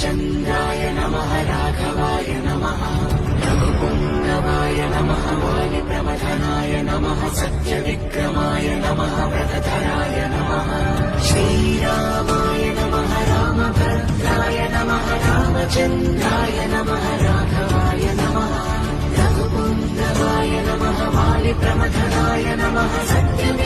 रामचन्द्राय नमः राघवाय नमः रघुपुङ्गवाय नमः वालिप्रमथनाय नमः सत्यविक्रमाय नमः व्रतधराय नमः श्रीरामाय नमः रामभद्राय नमः रामचन्द्राय नमः राघवाय नमः रघुपुङ्गवाय नमः वालिप्रमथनाय नमः सत्यविक्रमाय